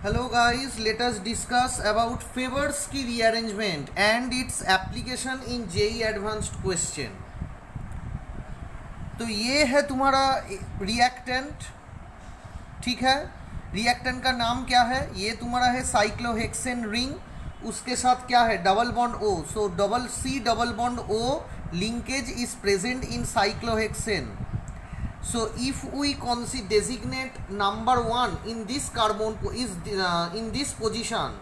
Hello guys, let us discuss about favors key rearrangement and its application in JEE advanced question। तो ये है तुम्हारा reactant, ठीक है। रिएक्टेंट का नाम क्या है? ये तुम्हारा है साइक्लोहेक्सेन रिंग, उसके साथ क्या है? Double bond O। So double C double bond O linkage is present in cyclohexane. So if we designate number 1 in this carbon is in this position,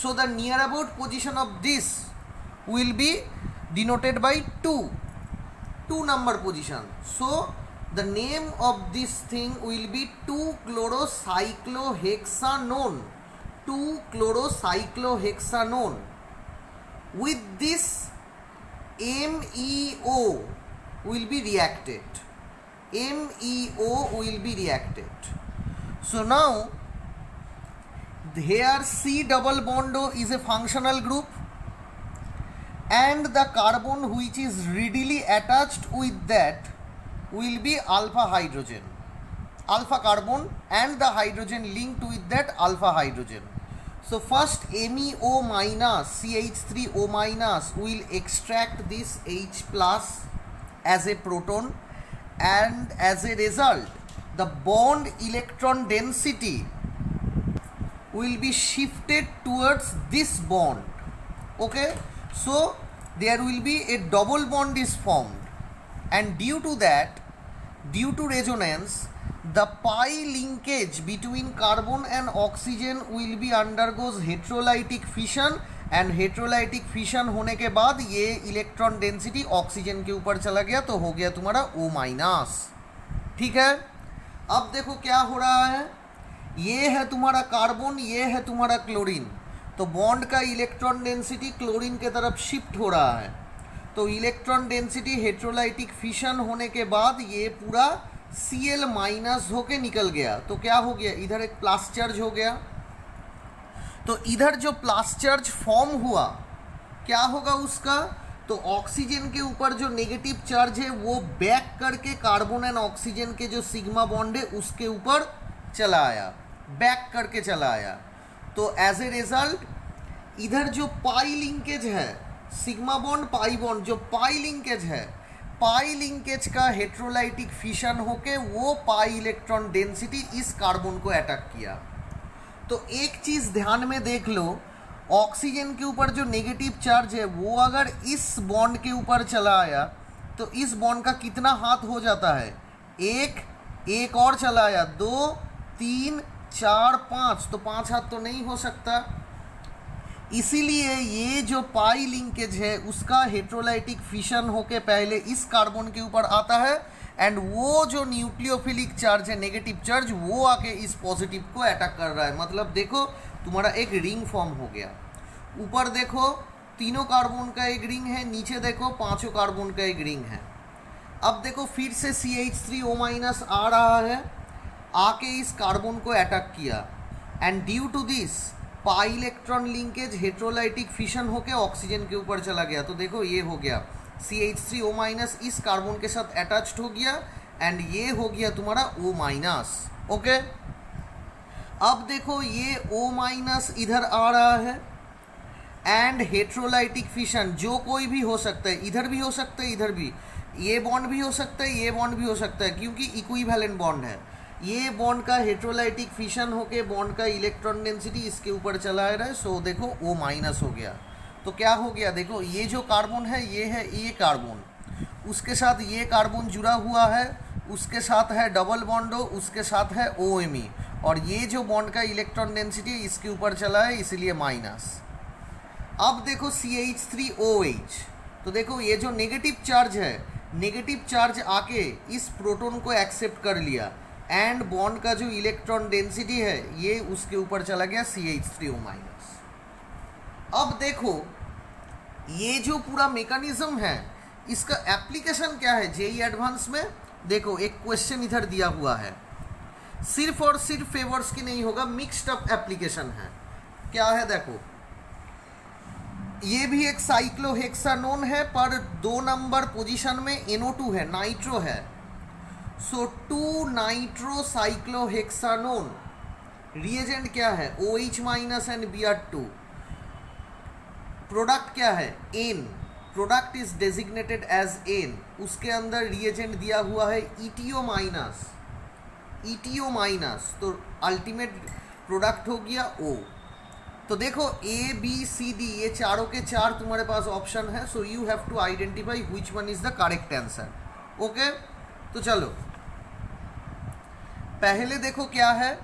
so the near about position of this will be denoted by 2 number position. So the name of this thing will be 2-chlorocyclohexanone. 2-chlorocyclohexanone. With this MEO will be reacted. MEO will be reacted. So now here C double bond O is a functional group, and the carbon which is readily attached with that will be alpha hydrogen, alpha carbon, and the hydrogen linked with that alpha hydrogen. So first MEO minus CH3O minus will extract this H plus as a proton, and as a result the bond electron density will be shifted towards this bond. Okay, so there will be a double bond is formed, and due to that, due to resonance, the pi linkage between carbon and oxygen will be undergoes heterolytic fission, and heterolytic fission होने के बाद ये electron density oxygen के ऊपर चला गया, तो हो गया तुम्हारा O माइनस। ठीक है, अब देखो क्या हो रहा है। ये है तुम्हारा कार्बन, ये है तुम्हारा क्लोरीन, तो बॉन्ड का इलेक्ट्रॉन डेंसिटी क्लोरीन के तरफ शिफ्ट हो रहा है। तो इलेक्ट्रॉन डेंसिटी हेट्रोलाइटिक फिशन होने के बाद ये पूरा Cl माइनस होके निकल गया, तो क्या हो गया, इधर एक प्लस चार्ज हो गया। तो इधर जो प्लस चार्ज फॉर्म हुआ, क्या होगा उसका, तो ऑक्सीजन के ऊपर जो नेगेटिव चार्ज है वो बैक करके कार्बन एंड ऑक्सीजन के जो सिग्मा बॉन्ड है उसके ऊपर चला आया, बैक करके चला आया। तो एज ए रिजल्ट इधर जो पाई लिंकेज है, सिग्मा बॉन्ड पाई बॉन्ड, जो पाई लिंकेज है, पाई लिंकेज का हेट्रोलाइटिक फिशन होके वो पाई इलेक्ट्रॉन डेंसिटी इस कार्बन को अटैक किया। तो एक चीज़ ध्यान में देख लो, ऑक्सीजन के ऊपर जो नेगेटिव चार्ज है वो अगर इस बॉन्ड के ऊपर चला आया तो इस बॉन्ड का कितना हाथ हो जाता है, एक और चला आया, 2 3 4 5, तो 5 हाथ तो नहीं हो सकता। इसीलिए ये जो पाई लिंकेज है उसका हेट्रोलाइटिक फिशन होके पहले इस कार्बन के ऊपर आता है, एंड वो जो न्यूक्लियोफिलिक चार्ज है, नेगेटिव चार्ज, वो आके इस पॉजिटिव को अटैक कर रहा है। मतलब देखो तुम्हारा एक रिंग फॉर्म हो गया। ऊपर देखो तीनों कार्बन का एक रिंग है, नीचे देखो पांचों कार्बन का एक रिंग है। अब देखो फिर से CH3O माइनस आ रहा है, आके इस कार्बन को अटैक किया, and due to this pi electron linkage heterolytic fission होके ऑक्सीजन के ऊपर चला गया। तो देखो ये हो गया CH3O माइनस इस कार्बन के साथ अटैच्ड हो गया, एंड ये हो गया तुम्हारा O माइनस। ओके, अब देखो ये O माइनस इधर आ रहा है, एंड हेट्रोलाइटिक फिशन जो कोई भी हो सकता है, इधर भी हो सकता है, इधर भी, ये बॉन्ड भी हो सकता है, ये बॉन्ड भी हो सकता है, क्योंकि इक्विवेलेंट बॉन्ड है। ये बॉन्ड का हेट्रोलाइटिक फिशन होके बॉन्ड का इलेक्ट्रॉन डेंसिटी इसके ऊपर चला आ रहा है, सो देखो O माइनस हो गया। तो क्या हो गया, देखो ये जो कार्बन है ये कार्बन, उसके साथ ये कार्बन जुड़ा हुआ है, उसके साथ है डबल बॉन्ड, उसके साथ है OMe, और ये जो बॉन्ड का इलेक्ट्रॉन डेंसिटी इसके ऊपर चला है, इसलिए माइनस। अब देखो CH3OH, तो देखो ये जो नेगेटिव चार्ज है, नेगेटिव चार्ज आके इस प्रोटॉन को एक्सेप्ट कर लिया, एंड बॉन्ड का जो इलेक्ट्रॉन डेंसिटी है ये उसके ऊपर चला गया CH3O माइनस। अब देखो ये जो पूरा मेकानिज्म है इसका एप्लीकेशन क्या है JEE एडवांस में। देखो एक क्वेश्चन इधर दिया हुआ है, सिर्फ और सिर्फ फेवर्स की नहीं होगा, मिक्स्ड अप एप्लीकेशन है। क्या है देखो, ये भी एक साइक्लोहेक्सानोन है, पर 2 नंबर पोजीशन में NO2 है, नाइट्रो है। सो 2 नाइट्रोसाइक्लोहेक्सानोन रिएजेंट क्या है OH minus and Br2, product क्या है N, product is designated as N, उसके अंदर रिएजेंट दिया हुआ है ETO माइनस, तो अल्टीमेट प्रोडक्ट हो गया O। तो देखो ABCD ये चारों के चार तुम्हारे पास ऑप्शन है, so you have to identify which one is the correct answer. Okay, तो चलो पहले देखो क्या है,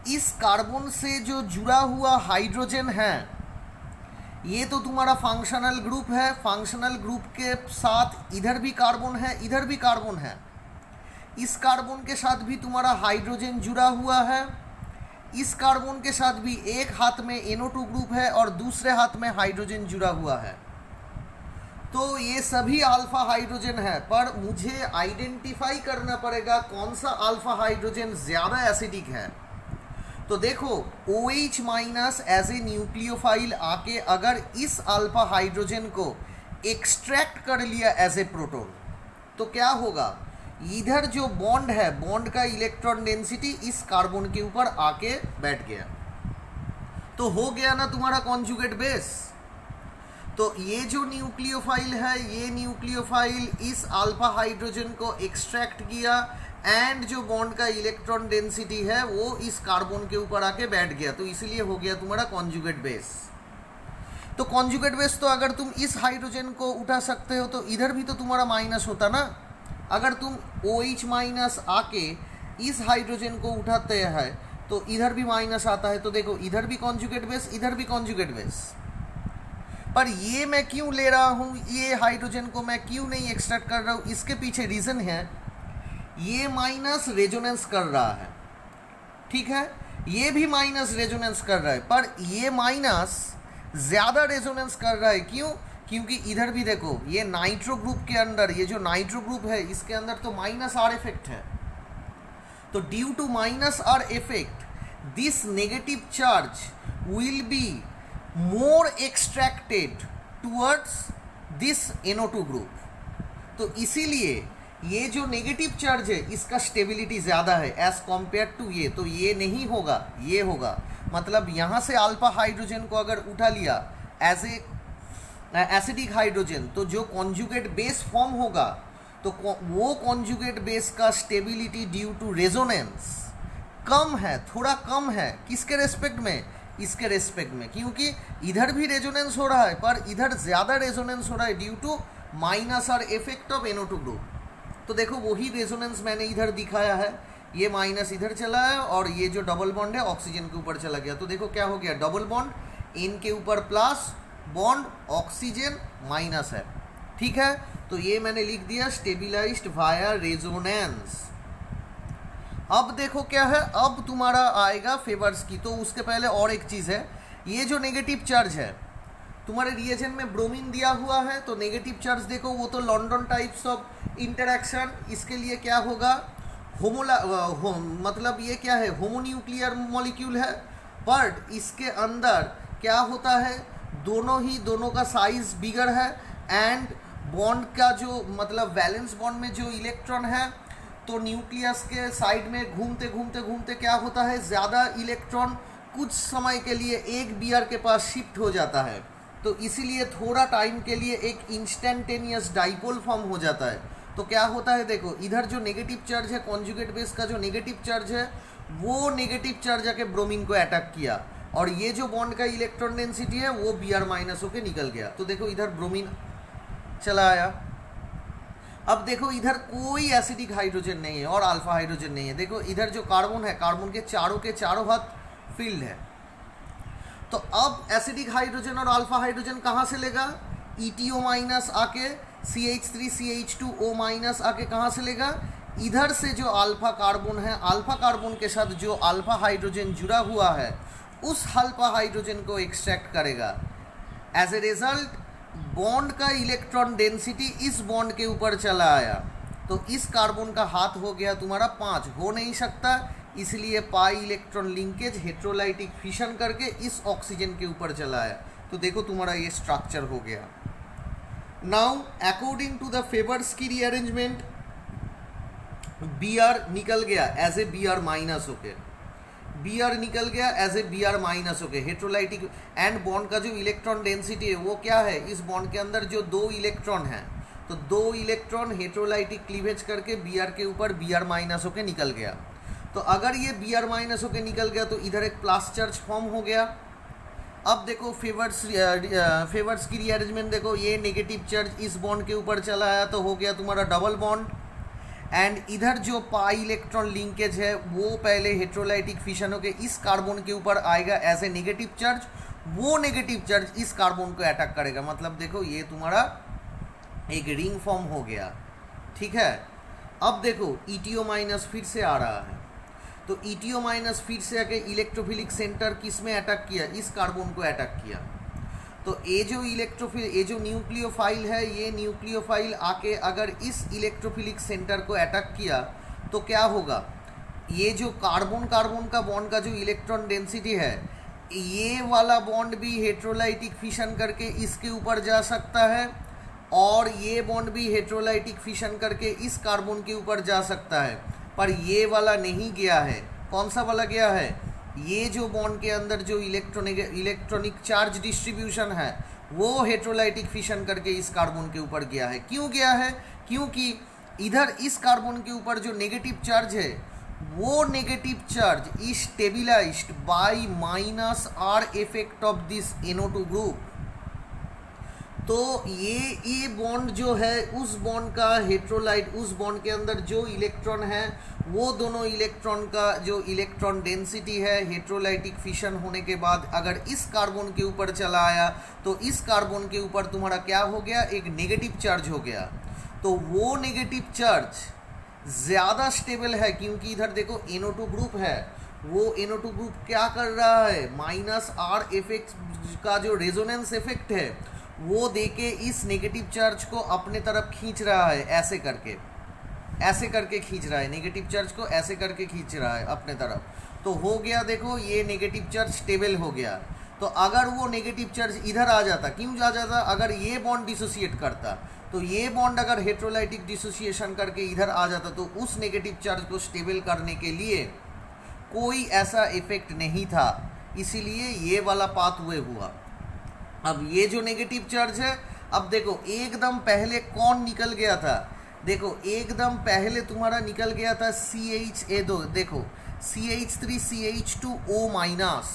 इस कार्बन से जो जुड़ा हुआ हाइड्रोजन है ये तो तुम्हारा फंक्शनल ग्रुप है, फंक्शनल ग्रुप के साथ इधर भी कार्बन है, इधर भी कार्बन है, इस कार्बन के साथ भी तुम्हारा हाइड्रोजन जुड़ा हुआ है, इस कार्बन के साथ भी एक हाथ में NO2 ग्रुप है और दूसरे हाथ में हाइड्रोजन जुड़ा हुआ है, तो ये सभी अल्फा हाइड्रोजन है। पर मुझे आइडेंटिफाई करना पड़ेगा कौन सा अल्फा हाइड्रोजन ज़्यादा एसिडिक है। तो देखो OH minus as a nucleophile आके अगर इस अल्फा हाइड्रोजन को एक्सट्रैक्ट कर लिया एज ए प्रोटॉन, तो क्या होगा, इधर जो बॉन्ड है, बॉन्ड का इलेक्ट्रॉन डेंसिटी इस कार्बन के ऊपर आके बैठ गया, तो हो गया ना तुम्हारा कॉन्जुगेट बेस। तो ये जो न्यूक्लियोफाइल है, ये न्यूक्लियोफाइल इस अल्फा हाइड्रोजन को एक्सट्रैक्ट किया एंड जो बॉन्ड का इलेक्ट्रॉन डेंसिटी है वो इस कार्बन के ऊपर आके बैठ गया, तो इसलिए हो गया तुम्हारा कॉन्जुगेट बेस। तो कॉन्जुगेट बेस तो अगर तुम इस हाइड्रोजन को उठा सकते हो तो इधर भी तो तुम्हारा माइनस होता ना, अगर तुम OH माइनस आके इस हाइड्रोजन को उठाते हैं तो इधर भी माइनस आता है, तो देखो इधर भी कॉन्जुगेट बेस, इधर भी कॉन्जुगेट बेस। पर ये मैं क्यों ले रहा हूँ, ये हाइड्रोजन को मैं क्यों नहीं एक्सट्रैक्ट कर रहा हूँ, इसके पीछे रीज़न है, ये माइनस रेजोनेंस कर रहा है, ठीक है, ये भी माइनस रेजोनेंस कर रहा है, पर ये माइनस ज़्यादा रेजोनेंस कर रहा है, क्यों, क्योंकि इधर भी देखो ये नाइट्रो ग्रुप के अंदर, ये जो नाइट्रो ग्रुप है इसके अंदर तो माइनस R इफेक्ट है, तो due to minus R effect this negative charge will be more extracted towards this NO2 group. तो इसीलिए ये जो नेगेटिव चार्ज है इसका स्टेबिलिटी ज़्यादा है एज कॉम्पेयर टू ये, तो ये नहीं होगा, ये होगा, मतलब यहाँ से अल्फा हाइड्रोजन को अगर उठा लिया एज ए एसिडिक हाइड्रोजन, तो जो कॉन्जुगेट बेस फॉर्म होगा तो वो कॉन्जुगेट बेस का स्टेबिलिटी ड्यू टू रेजोनेंस कम है, थोड़ा कम है, किसके रेस्पेक्ट में, इसके रेस्पेक्ट में, क्योंकि इधर भी रेजोनेंस हो रहा है पर इधर ज़्यादा रेजोनेंस हो रहा है due to minus R effect of NO2 group. तो देखो वही रेजोनेंस मैंने इधर दिखाया है, ये माइनस इधर चला है और ये जो डबल बॉन्ड है ऑक्सीजन के ऊपर चला गया, तो देखो क्या हो गया, डबल बॉन्ड, N के ऊपर प्लस बॉन्ड, ऑक्सीजन माइनस है, ठीक है, तो ये मैंने लिख दिया स्टेबिलाइज्ड वाया रेजोनेंस। अब देखो क्या है, अब तुम्हारा आएगा फेवर्स की, तो उसके पहले और एक चीज़ है, ये जो नेगेटिव चार्ज है तुम्हारे रिएजेंट में ब्रोमीन दिया हुआ है, तो नेगेटिव चार्ज देखो वो तो लॉन्डन टाइप्स ऑफ इंटरेक्शन, इसके लिए क्या होगा, मतलब ये क्या है, होमोन्यूक्लियर मॉलिक्यूल है, बट इसके अंदर क्या होता है, दोनों का साइज बिगर है एंड बॉन्ड का जो मतलब वैलेंस बॉन्ड में जो इलेक्ट्रॉन है तो न्यूक्लियस के साइड में घूमते घूमते घूमते क्या होता है, ज़्यादा इलेक्ट्रॉन कुछ समय के लिए एक Br के पास शिफ्ट हो जाता है, तो इसीलिए थोड़ा टाइम के लिए एक इंस्टेंटेनियस डाइपोल फॉर्म हो जाता है। तो क्या होता है, देखो इधर जो नेगेटिव चार्ज है, कॉन्जुगेट बेस का जो नेगेटिव चार्ज है वो नेगेटिव चार्ज आके ब्रोमीन को अटैक किया और ये जो बॉन्ड का इलेक्ट्रॉन डेंसिटी है वो Br माइनस होके निकल गया, तो देखो इधर ब्रोमीन चला आया। अब देखो इधर कोई एसिडिक हाइड्रोजन नहीं है और अल्फा हाइड्रोजन नहीं है, देखो इधर जो कार्बन है, कार्बन के चारों हाथ फील्ड है, तो अब एसिडिक हाइड्रोजन और अल्फा हाइड्रोजन कहाँ से लेगा, ETO माइनस आके CH3CH2O माइनस आके कहाँ से लेगा, इधर से जो अल्फा कार्बन है, अल्फा कार्बन के साथ जो अल्फा हाइड्रोजन जुड़ा हुआ है उस अल्फा हाइड्रोजन को एक्सट्रैक्ट करेगा। एज ए रिजल्ट बॉन्ड का इलेक्ट्रॉन डेंसिटी इस बॉन्ड के ऊपर चला आया, तो इस कार्बन का हाथ हो गया तुम्हारा 5, हो नहीं सकता, इसलिए पाई इलेक्ट्रॉन लिंकेज हेट्रोलाइटिक फिशन करके इस ऑक्सीजन के ऊपर चला आया, तो देखो तुम्हारा ये स्ट्रक्चर हो गया। Now according to the Favorskii rearrangement Br निकल गया एज ए Br माइनस होके, बी आर निकल गया as a B R minus होके हेट्रोलाइटिक, एंड बॉन्ड का जो इलेक्ट्रॉन डेंसिटी है वो क्या है, इस बॉन्ड के अंदर जो 2 इलेक्ट्रॉन है, तो 2 इलेक्ट्रॉन हेट्रोलाइटिक क्लीवेज करके बी आर के ऊपर बी आर माइनस होके निकल गया। तो अगर ये बी आर माइनस होके निकल गया तो इधर एक प्लस चार्ज फॉर्म हो गया। अब देखो फेवर्स की रीअरेंजमेंट देखो, ये नेगेटिव चार्ज इस बॉन्ड के ऊपर चला आया तो हो गया तुम्हारा डबल बॉन्ड, एंड इधर जो पाई इलेक्ट्रॉन लिंकेज है वो पहले हेट्रोलाइटिक फिशन होके इस कार्बन के ऊपर आएगा एज ए नेगेटिव चार्ज, वो नेगेटिव चार्ज इस कार्बन को अटैक करेगा। मतलब देखो ये तुम्हारा एक रिंग फॉर्म हो गया, ठीक है। अब देखो ETO माइनस फिर से आ रहा है, तो ETO माइनस फिर से आके इलेक्ट्रोफिलिक सेंटर किस में अटैक किया, इस कार्बन को अटैक किया। तो ये जो न्यूक्लियोफाइल है, ये न्यूक्लियोफाइल आके अगर इस इलेक्ट्रोफिलिक सेंटर को अटैक किया तो क्या होगा, ये जो कार्बन का बॉन्ड का जो इलेक्ट्रॉन डेंसिटी है, ये वाला बॉन्ड भी हेट्रोलाइटिक फिशन करके इसके ऊपर जा सकता है, और ये बॉन्ड भी हेट्रोलाइटिक फिशन करके इस कार्बन के ऊपर जा सकता है, पर ये वाला नहीं गया है। कौन सा वाला गया है, ये जो बॉन्ड के अंदर जो इलेक्ट्रॉनिक चार्ज डिस्ट्रीब्यूशन है वो हेट्रोलाइटिक फिशन करके इस कार्बन के ऊपर गया है। क्यों गया है, क्योंकि इधर इस कार्बन के ऊपर जो नेगेटिव चार्ज है वो negative charge is stabilised bye minus are effect of this NO2 group. तो ये बॉन्ड जो है उस बॉन्ड का हेट्रोलाइट, उस बॉन्ड के अंदर जो इलेक्ट्रॉन है वो दोनों इलेक्ट्रॉन का जो इलेक्ट्रॉन डेंसिटी है हेट्रोलाइटिक फिशन होने के बाद अगर इस कार्बन के ऊपर चला आया तो इस कार्बन के ऊपर तुम्हारा क्या हो गया, एक नेगेटिव चार्ज हो गया। तो वो नेगेटिव चार्ज ज़्यादा स्टेबल है, क्योंकि इधर देखो NO2 ग्रुप है, वो NO2 ग्रुप क्या कर रहा है, माइनस आर इफेक्ट का जो रेजोनेंस इफेक्ट है वो देके इस नेगेटिव चार्ज को अपने तरफ खींच रहा है, ऐसे करके खींच रहा है, नेगेटिव चार्ज को ऐसे करके खींच रहा है अपने तरफ। तो हो गया देखो ये नेगेटिव चार्ज स्टेबल हो गया। तो अगर वो नेगेटिव चार्ज इधर आ जाता, क्यों आ जाता, अगर ये बॉन्ड डिसोसिएट करता, तो ये बॉन्ड अगर हेट्रोलाइटिक डिसोसिएशन करके इधर आ जाता तो उस नेगेटिव चार्ज को स्टेबल करने के लिए कोई ऐसा इफेक्ट नहीं था, इसीलिए ये वाला पाथवे हुआ। अब ये जो नेगेटिव चार्ज है, अब देखो एकदम पहले कौन निकल गया था, देखो एकदम पहले तुम्हारा निकल गया था CH2, देखो CH3CH2O माइनस,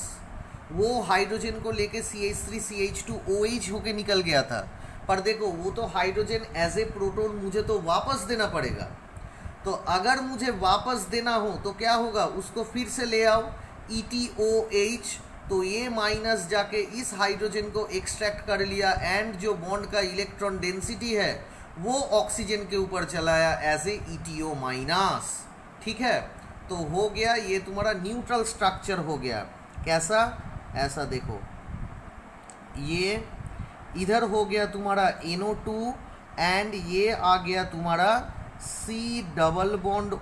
वो हाइड्रोजन को लेके CH3CH2OH होके निकल गया था। पर देखो वो तो हाइड्रोजन एज ए प्रोटॉन मुझे तो वापस देना पड़ेगा, तो अगर मुझे वापस देना हो तो क्या होगा, उसको फिर से ले आओ ETOH, तो ये माइनस जाके इस हाइड्रोजन को एक्सट्रैक्ट कर लिया, एंड जो बॉन्ड का इलेक्ट्रॉन डेंसिटी है वो ऑक्सीजन के ऊपर चलाया एज ए ETO माइनस, ठीक है। तो हो गया ये तुम्हारा न्यूट्रल स्ट्रक्चर हो गया। कैसा, ऐसा देखो, ये इधर हो गया तुम्हारा NO2 एंड ये आ गया तुम्हारा C डबल बॉन्ड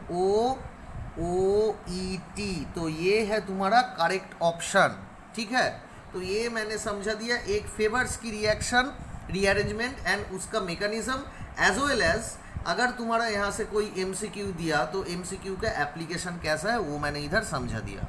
OOET, तो ये है तुम्हारा करेक्ट ऑप्शन, ठीक है। तो ये मैंने समझा दिया एक फेवर्स की रिएक्शन रीअरेंजमेंट एंड उसका मेकानिज्म, एज वेल एज अगर तुम्हारा यहाँ से कोई MCQ दिया तो MCQ का एप्लीकेशन कैसा है वो मैंने इधर समझा दिया।